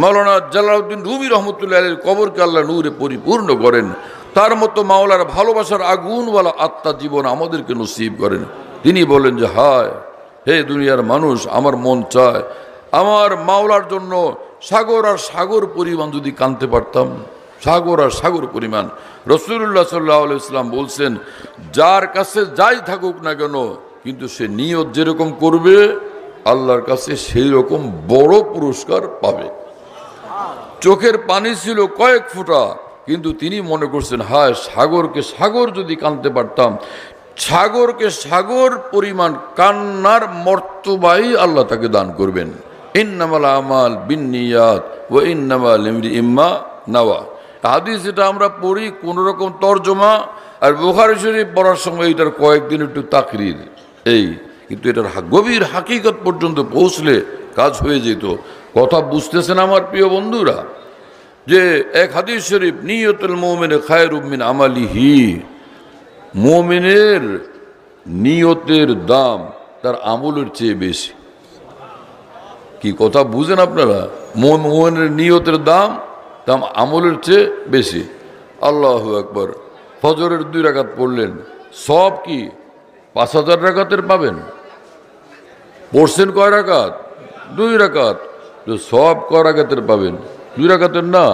মাওলানা Jalaluddin Rumi রহমতুল্লাহ আলাইহির কবরকে আল্লাহ নূরে পরিপূর্ণ করেন। তার মতো মাওলার ভালোবাসার আগুনওয়ালা আত্মা জীবন আমাদেরকে নসিব করেন। তিনি বলেন যে হায় হে দুনিয়ার মানুষ, আমার মন চায় আমার মাওলার জন্য সাগর আর সাগর পরিমাণ যদি কাঁদতে পারতাম, সাগর আর সাগর পরিমাণ। রাসূলুল্লাহ সাল্লাল্লাহু আলাইহি ওয়াসাল্লাম বলছেন, যার কাছে যাই থাকুক না কেন, কিন্তু সে নিয়ত যেরকম করবে আল্লাহর কাছে সেই রকম বড় পুরস্কার পাবে। চোখের পানি ছিল কয়েক ফোঁটা, কিন্তু তিনি মনে করছেন হায় সাগরকে সাগর যদি কাঁদতে পারতাম, সাগরকে সাগর পরিমাণ কান্নার মর্তবাই আল্লাহ তাকে দান করবেন। ইন্নামাল আমাল বিন্নিয়াত ওয়া ইন্নামা লিমরিইম মা নাওয়া। হাদিস এটা আমরা পড়ি কোন রকম তরজমা, আর বুখারী শরীফ পড়ার সময় এটার কয়েকদিন একটু তাকরির এই, কিন্তু এটার গভীর হাকিকত পর্যন্ত পৌঁছলে কাজ হয়ে যেত। কথা বুঝতেছেন আমার প্রিয় বন্ধুরা? যে এক হাদিস শরীফ, নিয়তুল মুমিন খায়রুম মিন আমালিহি, মুমিনের নিয়তের দাম তার আমলের চেয়ে বেশি। কি কথা বুঝেন আপনারা? মুমিনের নিয়তের দাম তার আমলের চেয়ে বেশি। আল্লাহু আকবার। ফজরের 2 রাকাত পড়লেন, সব কি 5000 রাকাতের পাবেন? পড়ছেন কয় রাকাত? 2 রাকাত। তো সব কয় রাকাতের পাবেন? 2 রাকাতের না।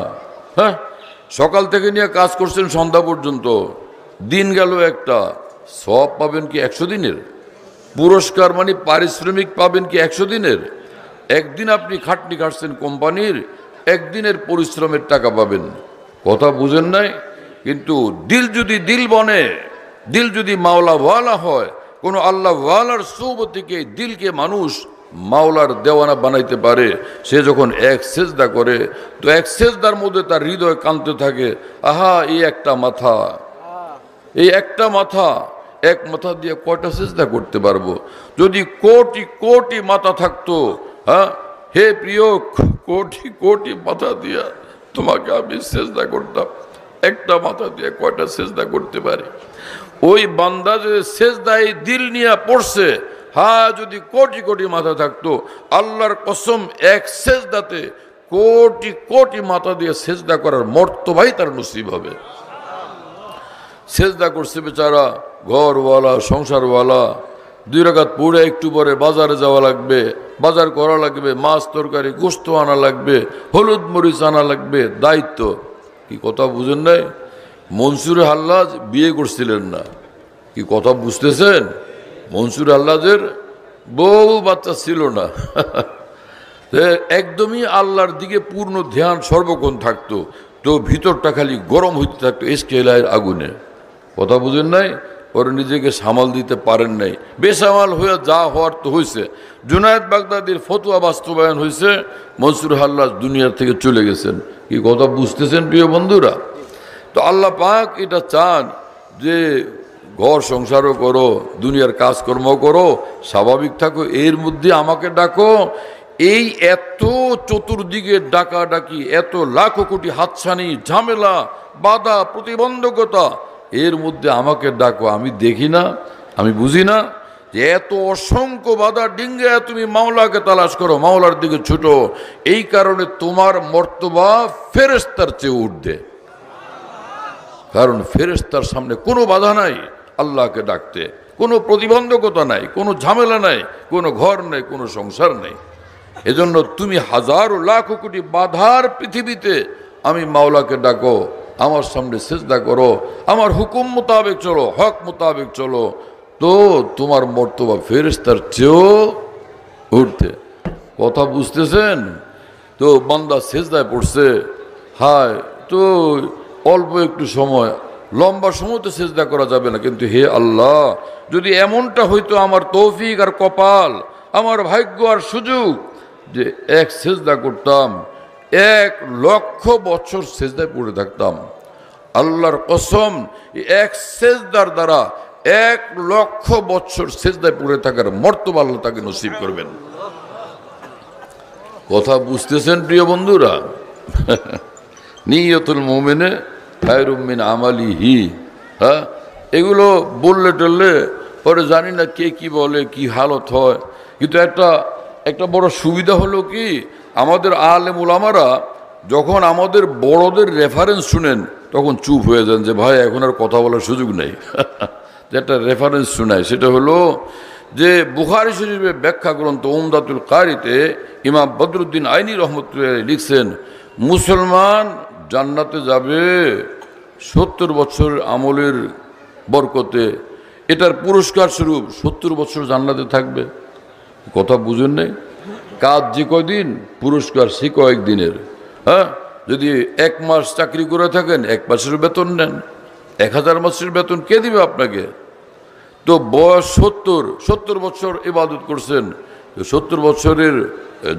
হ্যাঁ, সকাল থেকে নিয়ে কাজ করছেন সন্ধ্যা পর্যন্ত, দিন গেল একটা, সব পাবেন কি 100 দিনের? পুরস্কার মানে পারিশ্রমিক পাবেন কি 100 দিনের? একদিন আপনি খাটনি খাটছেন কোম্পানির, একদিনের পরিশ্রমের টাকা পাবেন। কথা বুঝেন নাই? কিন্তু দিল যদি দিল বনে, দিল যদি মাওলা ওয়ালা হয়, কোনো আল্লাহ ওয়ালার সোহবতিকে দিলকে মানুষ মাওলার দেওয়ানা বানাইতে পারে। সে যখন এক সেজদা করে, তো এক সেজদার মধ্যে তার হৃদয় কাঁদতে থাকে, আহা এই একটা মাথা, এই একটা মাথা, এক মাথা দিয়ে কয়টা সেজদা করতে পারবো? যদি কোটি কোটি মাথা থাকতো, হ্যাঁ হে প্রিয়, কোটি কোটি মাথা দিয়া তোমাকে আমি সেজদা করতাম, একটা মাথা দিয়ে কয়টা সেজদা করতে পারে? ওই বান্দা যে সেজদায় দিল নিয়ে পড়ছে, হ্যাঁ যদি কোটি কোটি মাথা থাকতো, আল্লাহর কসম এক সেজদাতে কোটি কোটি মাথা দিয়ে সেজদা করার মর্তবাই তার নসিব হবে। সেজদা করছে বেচারা, ঘরওয়ালা সংসারওয়ালা, 2 রাকাত পড়ে একটু পরে বাজারে যাওয়া লাগবে, বাজার করা লাগবে, মাছ তরকারি গোশত আনা লাগবে, হলুদ মরিচ আনা লাগবে, দায়িত্ব। কি কথা বুঝেন নাই? মনসুর হাল্লাজ বিয়ে করছিলেন না। কি কথা বুঝতেছেন? মনসুর হাল্লাজের বউ বাচ্চা ছিল না। একদমই আল্লাহর দিকে পূর্ণ ধ্যান সর্বক্ষণ থাকতো, তো ভিতরটা খালি গরম হইতে থাকতো ইশকেলায়ের আগুনে। কথা বুঝেন নাই? ওরা নিজেকে সামাল দিতে পারেন নাই, বেসামাল হয়ে যা হওয়ার তো হয়েছে। জুনায়েদ বাগদাদির ফতোয়া বাস্তবায়ন হয়েছে, মনসুর হাল্লাজ দুনিয়ার থেকে চলে গেছেন। কি কথা বুঝতেছেন প্রিয় বন্ধুরা? তো আল্লাহ পাক এটা চান যে ঘর সংসারও করো, দুনিয়ার কাজকর্ম করো, স্বাভাবিক থাকো, এর মধ্যে আমাকে ডাকো। এই এত চতুর্দিকে ডাকাডাকি, এত লাখো কোটি হাতছানি, ঝামেলা, বাধা, প্রতিবন্ধকতা, এর মধ্যে আমাকে ডাকো। আমি দেখি না, আমি বুঝি না যে এত অসংখ্য বাধা ডিঙ্গে তুমি মাওলাকে তালাশ করো, মাওলার দিকে ছুটো। এই কারণে তোমার মর্তবা ফেরেশতার চেয়ে উঠবে, কারণ ফেরেশতার সামনে কোনো বাধা নাই আল্লাহকে ডাকতে, কোনো প্রতিবন্ধকতা নাই, কোনো ঝামেলা নাই, কোনো ঘর নেই, কোনো সংসার নেই। এজন্য তুমি হাজারো লাখ কোটি বাধার পৃথিবীতে আমি মাওলাকে ডাকো, আমার সামনে সেজদা করো, আমার হুকুম মোতাবেক চলো, হক মোতাবেক চলো, তো তোমার মর্তবা ফেরেশতার চেয়েও উঠতে। কথা বুঝতেছেন? তো বান্দা সেজদায় পড়ছে, হায় তো অল্প একটু সময়, লম্বা সময় তো সেজদা করা যাবে না, কিন্তু হে আল্লাহ যদি এমনটা হইতো আমার তৌফিক আর কপাল, আমার ভাগ্য আর সুযোগ যে এক সেজদা করতাম, 1,00,000 বছর সেজদায় পড়ে থাকতাম, আল্লাহর কসম এক সেজদার দ্বারা 1,00,000 বছর সেজদায় পড়ে থাকার মর্তবা আল্লাহ তাকে নসিব করবেন। কথা বুঝতেছেন প্রিয় বন্ধুরা? নিয়তুল মুমিনে খায়রুম মিন আমালিহি। হ্যাঁ, এগুলো বললে টললে পরে জানি না কে কি বলে, কি হালত হয়, কিন্তু একটা বড় সুবিধা হলো কি, আমাদের আলেম উলামারা যখন আমাদের বড়দের রেফারেন্স শুনেন তখন চুপ হয়ে যান যে ভাই এখন আর কথা বলার সুযোগ নেই। যেটা রেফারেন্স শোনায় সেটা হলো যে বুখারী শরীফের ব্যাখ্যা গ্রন্থ উমদাতুল কারিতে ইমাম বদরুদ্দিন আইনি রহমতুল্লাহ লিখছেন, মুসলমান জান্নাতে যাবে 70 বছর আমলের বরকতে, এটার পুরস্কার স্বরূপ 70 বছর জান্নাতে থাকবে। কথা বুঝেন নাই? কাজ যে কয়দিন, পুরস্কার সে কয়েকদিনের। হ্যাঁ, যদি 1 মাস চাকরি করে থাকেন 1 মাসের বেতন নেন, 1000 মাসের বেতন কে দিবে আপনাকে? তো বয়স 70 বছর ইবাদত করছেন, 70 বছরের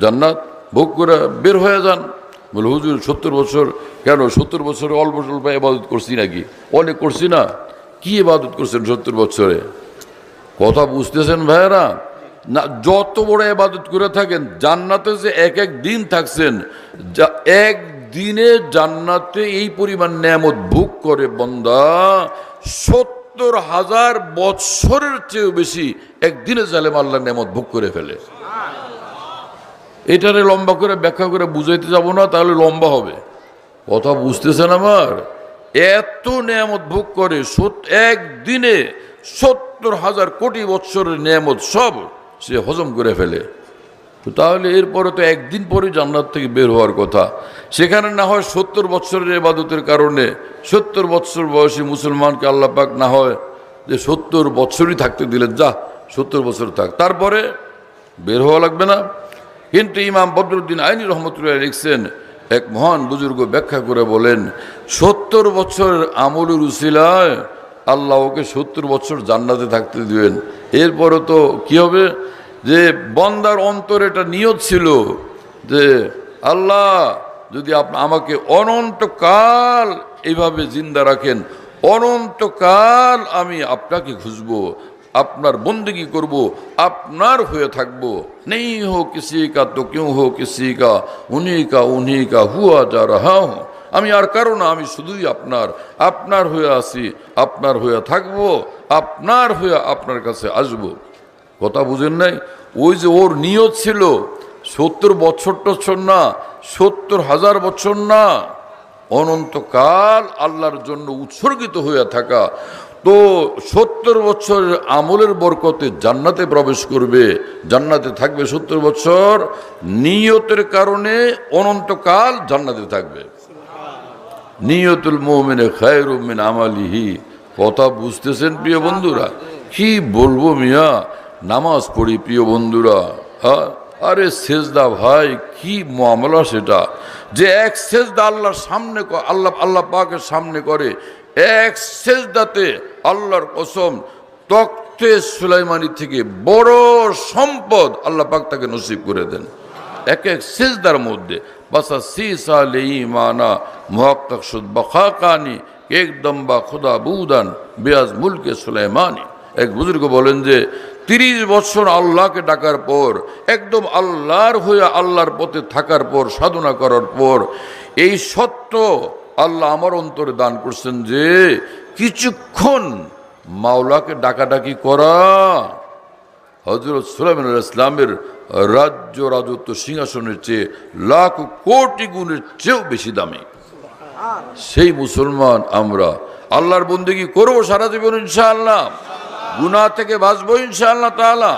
জান্নাত ভোগ করে বের হয়ে যান। বলে হুজুর 70 বছর কেন? 70 বছরে অল্প স্বল্প ইবাদত করছি নাকি? অনেক করছি না। কি ইবাদত করছেন 70 বছরে? কথা বুঝতেছেন ভাইয়েরা? না, যত বড় ইবাদত করে থাকেন জান্নাতে যে এক এক দিন থাকছেন, এক দিনে জান্নাতে এই পরিমাণ নেয়ামত ভোগ করে বান্দা 70,000 বছরের চেয়েও বেশি একদিনে জালেম আল্লাহ নেয়ামত ভোগ করে ফেলে। এটারে লম্বা করে ব্যাখ্যা করে বুঝাইতে যাব না, তাহলে লম্বা হবে। কথা বুঝতেছেন আমার? এত নেয়ামত ভোগ করে একদিনে 70,000 কোটি বছরের নেয়ামত সব সে হজম করে ফেলে। তো তাহলে এরপরে তো একদিন পরে জান্নাত থেকে বের হওয়ার কথা। সেখানে না হয় 70 বছরের ইবাদতের কারণে 70 বছর বয়সী মুসলমানকে আল্লাহ পাক না হয় যে 70 বছরই থাকতে দিলেন, যা 70 বছর থাক, তারপরে বের হওয়া লাগবে না। কিন্তু ইমাম বদরুদ্দিন আইনি রহমতুল্লাহ লিখছেন, এক মহান বুজুর্গ ব্যাখ্যা করে বলেন, 70 বছরের আমলের উসিলায় আল্লাহ ওকে 70 বছর জান্নাতে থাকতে দিবেন। এরপরে তো কি হবে, যে বন্দার অন্তরে এটা নিয়ত ছিল যে আল্লাহ যদি আমাকে অনন্তকাল এইভাবে জিন্দা রাখেন, অনন্তকাল আমি আপনাকে খুঁজবো, আপনার বন্দেগি করব, আপনার হয়ে থাকবো। নেই হো কিসি কা তো কেউ হো কিসি কা, উনি কা হুয়া যা রাহা হো। আমি আর কারো না, আমি শুধুই আপনার হয়ে আছি, আপনার হয়ে থাকবো, আপনার হয়ে আপনার কাছে আসবো। কথা বুঝেন নাই? ওই যে ওর নিয়ত ছিল 70 বছর টছর না, 70,000 বছর না, অনন্তকাল আল্লাহর জন্য উৎসর্গিত হয়ে থাকা। তো 70 বছরের আমলের বরকতে জান্নাতে প্রবেশ করবে, জান্নাতে থাকবে 70 বছর, নিয়তের কারণে অনন্তকাল জান্নাতে থাকবে। নিয়তুল মুমিনে খায়রুম মিন আমালিহি। কথা বুঝতেছেন প্রিয় বন্ধুরা? কি বলবো মিয়া, নামাজ পড়ি প্রিয় বন্ধুরা, হ্যাঁ, আরে সেজদা ভাই কি মামলা সেটা, যে এক সেজদা আল্লাহর সামনে আল্লাহ পাকের সামনে করে, এক সেজদাতে আল্লাহর কসম তখতে সুলাইমানি থেকে বড় সম্পদ আল্লাহ পাক তাকে নসিব করে দেন এক এক সেজদার মধ্যে। বাসা সিসা লেইমানা মুহাক্কাক শুদ বাখাকানি একদম বা খুদা বুদান বেয়াজ মুলকে সুলাইমানি। এক বুজুর্গ বলেন যে 30 বছর আল্লাহকে ডাকার পর, একদম আল্লাহর হয়ে আল্লাহর পথে থাকার পর, সাধনা করার পর এই সত্য আল্লাহ আমার অন্তরে দান করছেন যে কিছুক্ষণ মাওলাকে ডাকাডাকি করা হযরত সুলাইমান আলাইহিস সালামের রাজ্য রাজত্ব সিংহাসনের চেয়ে লাখ কোটি গুণের চেয়েও বেশি দামি। সেই মুসলমান আমরা আল্লাহর বন্দেগী করবো সারা জীবন ইনশাআল্লাহ, গুনাহ থেকে বাঁচবো ইনশাআল্লাহ তাআলা।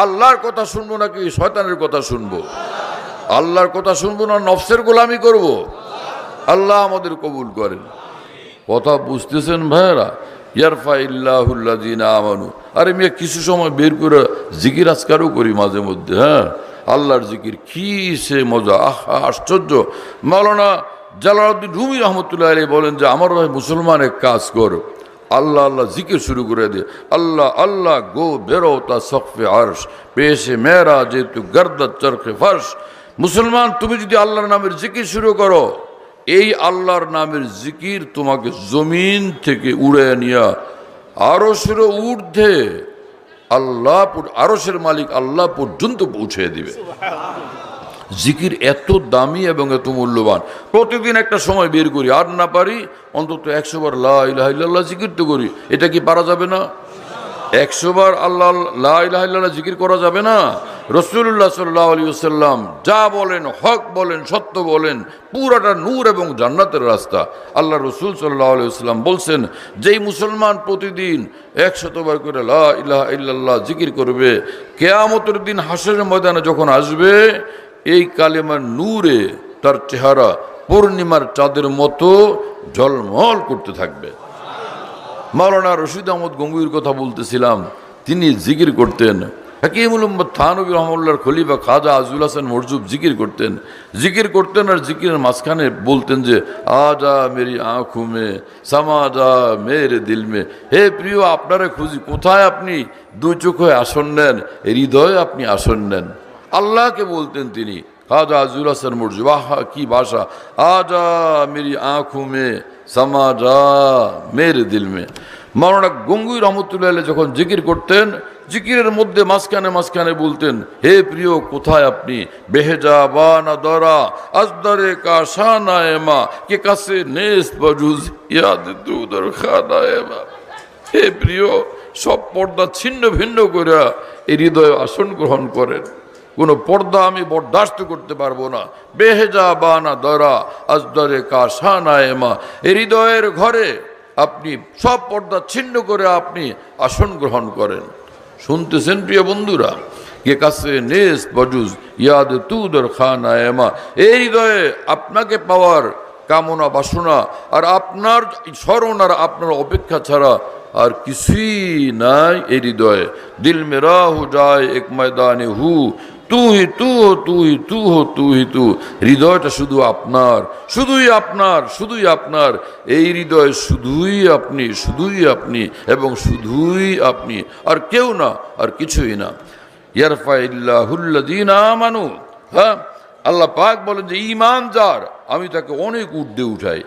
আল্লাহর কথা শুনবো নাকি শয়তানের কথা শুনবো? আল্লাহর কথা শুনবো না নফসের গোলামি করব? আল্লাহ আমাদের কবুল করেন। কথা বুঝতেছেন ভাইয়েরা? ইয়ারফাইল্লাহুল্লাযিনা আমানু। আরে মিয়া কিছু সময় বের করে জিকির আজকারও করি মাঝে মধ্যে। হ্যাঁ, আল্লাহর জিকির কি সে মজা, আহা আশ্চর্য। মাওলানা জালালউদ্দিন রুমি রহমতুল্লাহ আলাইহি বলেন যে আমার ভাই মুসলমান এক কাজ কর, আল্লাহ আল্লাহ জিকির শুরু করে দে। আল্লাহ আল্লাহ গো বেরো তা সকফে আরশ পেশে মেরা যে তু গর্দত চরখে ফর্শ। মুসলমান তুমি যদি আল্লাহর নামের জিকির শুরু করো, এই আল্লাহর নামের জিকির তোমাকে জমিন থেকে উড়ে নিয়ে আরশের ঊর্ধ্বে আল্লাহ আরশের মালিক আল্লাহ পর্যন্ত পৌঁছে দিবে। জিকির এত দামি এবং এত মূল্যবান। প্রতিদিন একটা সময় বের করি, আর না পারি অন্তত 100 বার লা ইলাহা ইল্লাল্লাহ জিকির তো করি। এটা কি পারা যাবে না? 100 বার আল্লাহ লা ইলাহা ইল্লাল্লাহ জিকির করা যাবে না? রাসূলুল্লাহ সাল্লাল্লাহু আলাইহি ওয়াসাল্লাম যা বলেন, হক বলেন, সত্য বলেন, পুরাটা নূর এবং জান্নাতের রাস্তা। আল্লাহ রসুল সাল্লাল্লাহু আলাইহি ওয়াসাল্লাম বলছেন, যেই মুসলমান প্রতিদিন 100 বার করে লা ইলাহা ইল্লাল্লাহ জিকির করবে, কিয়ামতের দিন হাসরের ময়দানে যখন আসবে, এই কালেমার নূরে তার চেহারা পূর্ণিমার চাঁদের মতো ঝলমল করতে থাকবে। মাওলানা রশিদ আহমদ গঙ্গুহির কথা বলতেছিলাম, তিনি জিকির করতেন। হাকিমুল উম্মত থানভী রহমাতুল্লাহর খলিফা খাজা আজুল হাসান মরজুব জিকির করতেন আর জিকিরের মাঝখানে বলতেন যে আজা মেরি আঁখু মে সামা যা মেরে দিল মে। হে প্রিয়, আপনারে খুঁজি, কোথায় আপনি? দুই চোখে আসন নেন, হৃদয়ে আপনি আসন নেন। আল্লাহকে বলতেন তিনি, খাজা আজুল হাসান মরজুব। আহা কি ভাষা! আজা মেরি আঁখু মে সামা যা মেরে দিল মে। মাওলানা গঙ্গুহি রহমতুল্লাহ আলাইহি যখন জিকির করতেন, জিকিরের মধ্যে মাঝখানে বলতেন, হে প্রিয়, কোথায় আপনি? বেহেজা বানা দরা আজদারে কা শানায়েমা কে কাছে নেস বাজুজ ইয়াদ দুদর খানায়েমা। হে প্রিয়, সব পর্দা ছিন্ন ভিন্ন করে এই হৃদয়ে আসন গ্রহণ করেন। কোনো পর্দা আমি বরদাস্ত করতে পারবো না। বেহেজা বানা দরা আজদারে কা শানায়েমা, এই হৃদয়ের ঘরে আপনি সব পর্দা ছিন্ন করে আপনি আসন গ্রহণ করেন। শুনতেছেন প্রিয় বন্ধুরা? কে কাছে নেস বজুজ ইয়াদ তুদর খানায়েমা, এই হৃদয়ে আপনাকে পাওয়ার কামনা বাসনা আর আপনার স্মরণ আর আপনার অপেক্ষা ছাড়া আর কিছুই নাই এই হৃদয়ে। দিল মেরা হো যায় এক ময়দানে হু, তু হি তু হো, তু হি তু হো, তু হি তু। হৃদয়টা শুধু আপনার, শুধুই আপনার। এই হৃদয় শুধুই আপনি এবং শুধুই আপনি, আর কেউ না, আর কিছুই না। ইয়ারফাইল্লাহুল্লাযীনা আমানু, হ্যাঁ, আল্লাহ পাক বলেন যে ঈমান যার, আমি তাকে অনেক ঊর্ধ্বে উঠাই।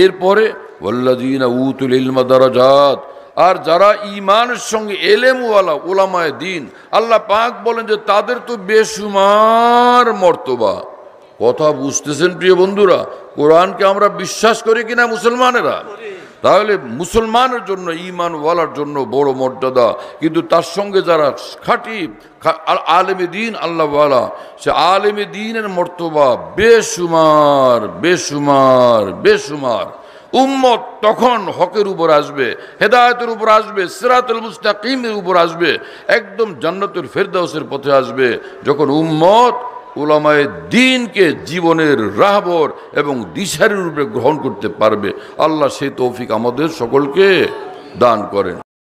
এরপরে ওয়াল্লাযীনা উতুল ইলমা দারাজাত, আর যারা ঈমানের সঙ্গে এলেমওয়ালা উলামায়ে দ্বীন, আল্লাহ পাক বলেন যে তাদের তো বেশুমার মর্তবা। কথা বুঝতেছেন প্রিয় বন্ধুরা? কোরআনকে আমরা বিশ্বাস করি কিনা মুসলমানেরা? তাহলে মুসলমানের জন্য, ঈমানওয়ালার জন্য বড় মর্যাদা, কিন্তু তার সঙ্গে যারা খাঁটি আলেমে দ্বীন আল্লাহওয়ালা, সে আলেমে দ্বীনের মর্তবা বেশুমার। উম্মত তখন হকের উপর আসবে, হেদায়েতের উপর আসবে, সিরাতুল মুস্তাকিমের উপর আসবে, একদম জান্নাতুল ফেরদাউসের পথে আসবে, যখন উম্মত উলামায়ে দ্বীনকে জীবনের রাহবর এবং দিশারির রূপে গ্রহণ করতে পারবে। আল্লাহ সেই তৌফিক আমাদের সকলকে দান করেন।